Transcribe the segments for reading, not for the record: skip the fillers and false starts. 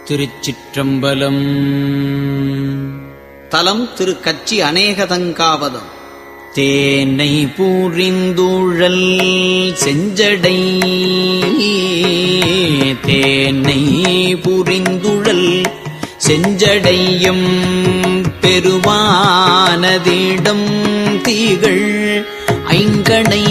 திருச்சிற்றம்பலம். தலம் திரு கச்சி அநேகதங்காவதம். தேனை பூரிந்துழல் செஞ்சடை, தேனை பூரிந்துழல் செஞ்சடையும் பெருமானதிடம் தீகள் ஐங்கணை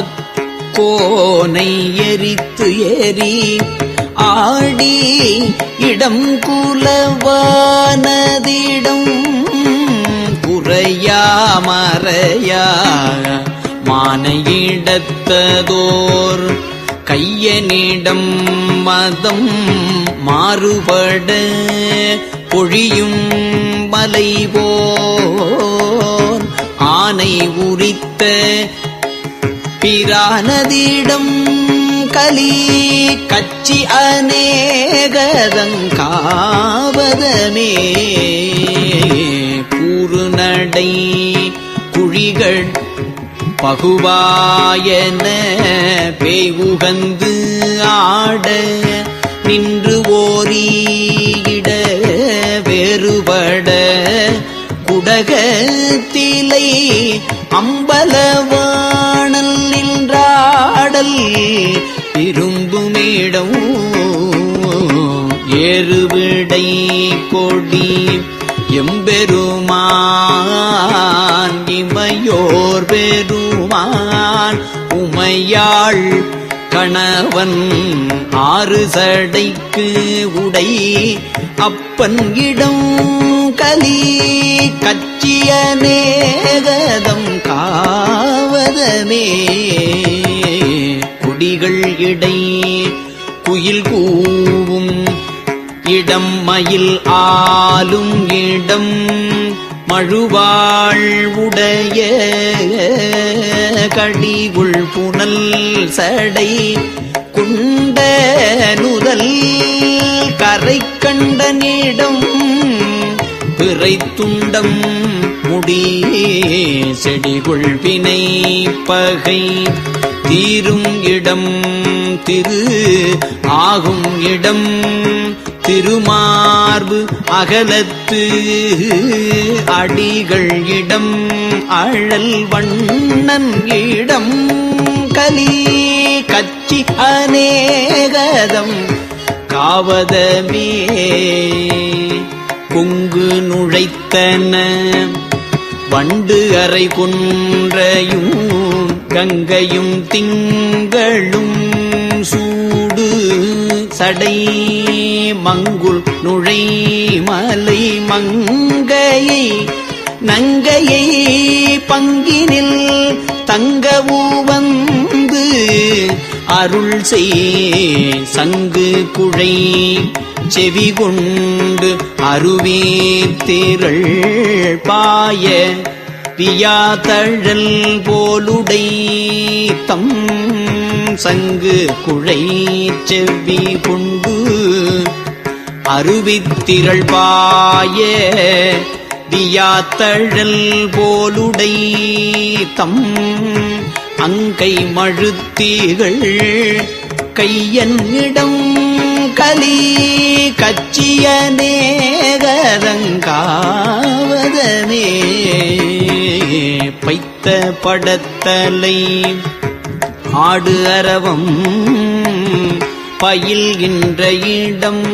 அக்கோனை எரித்து ஏறி ஆடி இடம் குலவானதிடம் குறையாமறையா மானையிடத்ததோர் கையனிடம் மதம் மாறுபட பொழியும் மலைபோர் ஆனை உரித்த பிரானதிடம் கலி கச்சி அநேகதங்காவதமே கூறுநடை குழிகள் பகுவாயன பேயுகந்து ஆட நின்று ஓரியிட வேறுபட குடகத்திலை அம்பலவாணல் நின்றாடல் விரும்புமிடம் ஏறுவிடை கொடி எம்பெருமான் இமையோர் பெருமான் உமையாள் கணவன் ஆறு சடைக்கு உடை அப்பன் இடம் கலி கச்சியநேகதம் காவதமே குடிகள் இடை குயில் கூவும் இடம் மயில் ஆலும் இடம் மழுவாள் உடைய கடிகுள் புனல் சடை குண்ட நுதல் கரை கண்டனிடம் பிறை துண்டம் முடி செடிகுள் வினை பகை தீரும் இடம் திரு ஆகும் இடம் திருமார்பு அகலத்து அடிகள் இடம் அழல் வண்ணன் இடம் கலி கச்சி அநேகதம் காவதமே கொங்கு நுழைத்தன வண்டு அறை குன்றையும் கங்கையும் திங்களும் சூடு சடை மங்குல் நுழை மலை மங்கையை நங்கையை பங்கினில் தங்கவு வந்து அருள் செய் சங்கு குழை செவி கொண்டு அருவீர்த்திரள் பாய பியாதழல் போலுடை தம் சங்கு குழை செவ்வி கொண்டு அருவித்திரள் பாய பியாத்தழல் போலுடை தம் அங்கை மழுத்திகள் கையன் இடம் கலி கச்சியநேகதங்காவதமே பைத்த படத்தலை ஆடு அரவம் பயில்கின்ற இடம்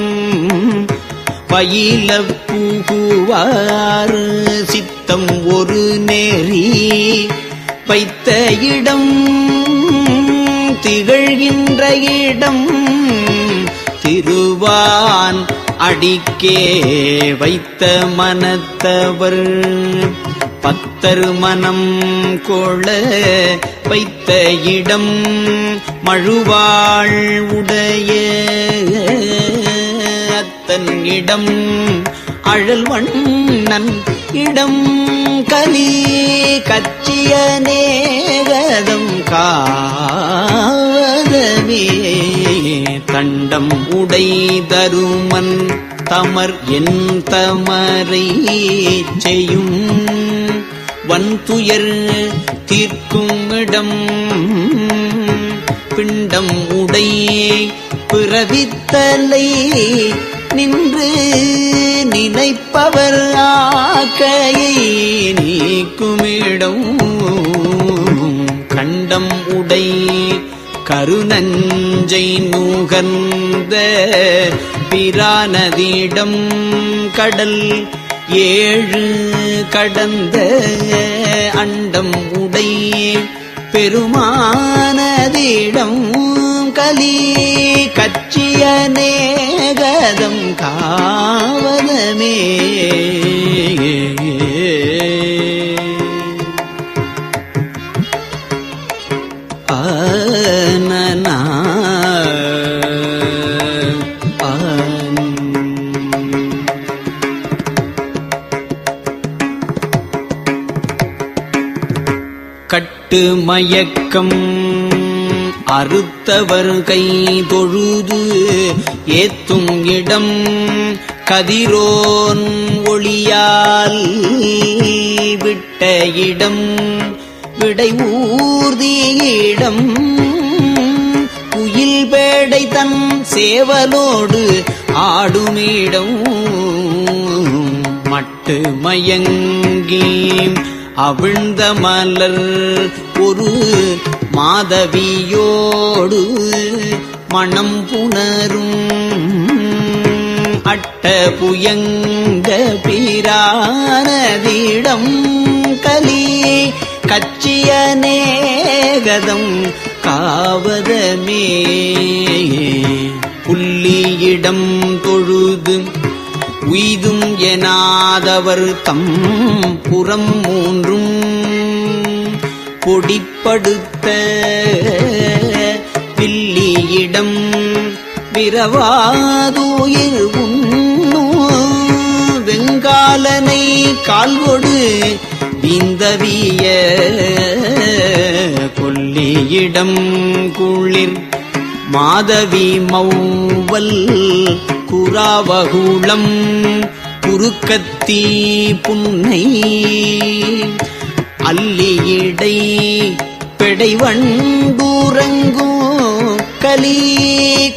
பயில புகுவாறு சித்தம் ஒரு நேரி வைத்த இடம் திகழ்கின்ற இடம் திருவான் அடிக்கே வைத்த மனத்தவர் பத்தர் மனம் கொள வைத்த இடம் மழுவாள் உடைய அத்தன் இடம் அழல் வண்ணன் இடம் கலி கச்சியநேகதம் காவதமே தண்டம் உடை தருமன் தமர் என் தமரை செய்யும் வன்துயர் தீர்க்கும் இடம் பிண்டம் உடை பிறவித்தலை நின்று நினைப்பவர் ஆக்கையை நீக்குமிடம் கண்டம் உடை கருநஞ்சை நூகர்ந்த பிரானதிடம் கடல் 7 கடந்த அண்டம் உடை பெருமானதிடம் கலி கச்சியநேகதம் காவலமே கட்டு மயக்கம் அறுத்தவர் கை தொழுது ஏத்தும் இடம் கதிரோன் ஒளியால் விட்ட இடம் விடை ஊர்தியிடம் குயில் பேடை தன் சேவலோடு ஆடுமிடம் மட்டு மயங்கி அவிழ்ந்த மலர் ஒரு மாதவியோடு மணம் புணரும் அட்ட புயங்க பிரானதிடம் கலி கச்சியநேகதம் காவதமே புள்ளியிடம் தொழுது உய்தும் எனாதவர் தம் புறம் 3 பொடிப்படுத்த பில்லியிடம் விரவாதுயிர் வெங்காலனை கால்கொடு விந்தவிய கொல்லியிடம் குளிர் மாதவி மௌவல் குராவகுளம் குறுக்கத்தி புன்னை அல்லியிடை பெடைவண்டூரங்கோ கலி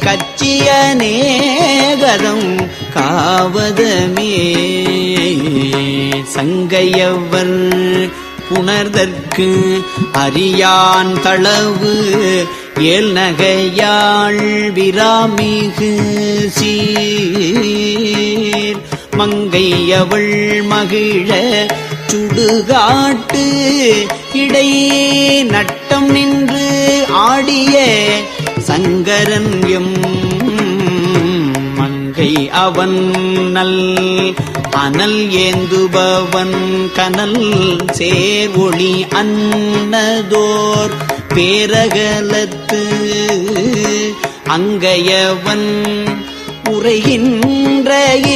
கச்சியநேகதம் காவதமே சங்கையவர் புணர்தற்கு அறியான் தளவு ஏல் நகையாள் விராமிகு சீர் மங்கையவள் மகிழ சுடுகாட்டு இடை நட்டம் நின்று ஆடிய சங்கரன் எம் மங்கை அவன் நல் அனல் ஏந்துபவன் கனல் சேர் ஒளி அன்னதோர் பேரகலத்து அங்கையவன் உரைகின்ற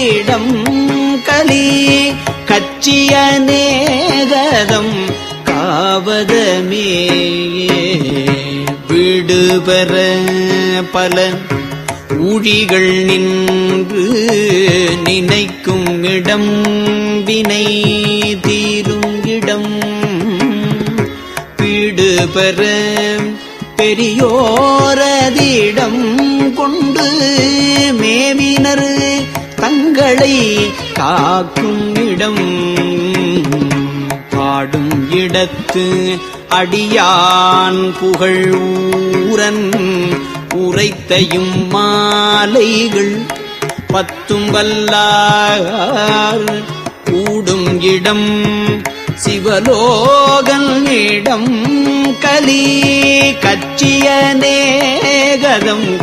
இடம் கலி கச்சியநேகதம் காவதமே வீடு பெற பல ஊழிகள் நின்று நினைக்கும் இடம் வினை தீரும் இடம் வீடு பெற பெரியோரதிடம் கொண்டு மேவினர் தங்களை காக்கும் இடம் பாடும் இடத்து அடியான் புகழ் ஊரன் உரைத்தையும் மாலைகள் 10 வல்லார் கூடும் இடம் சிவலோகன் இடம் கலி கச்சியநேகதம்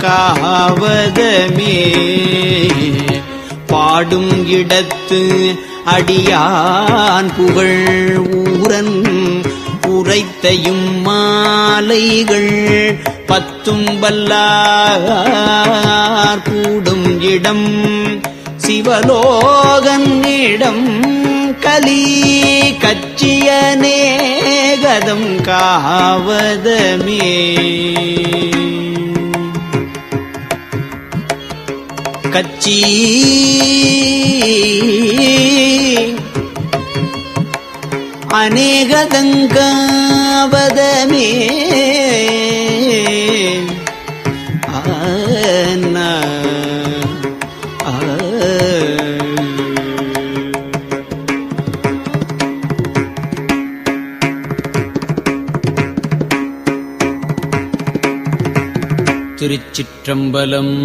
காவதமே பாடும் இடத்து அடியான் புகழ் ஊரன் உரைத்தையும் மாலைகள் 10 வல்லார் கூடும் இடம் சிவலோகன் இடம் கலி கச்சியநேகதம் காவதமே கச்சி அநேகதங்காவதமே ஆன திருச்சிற்றம்பலம்.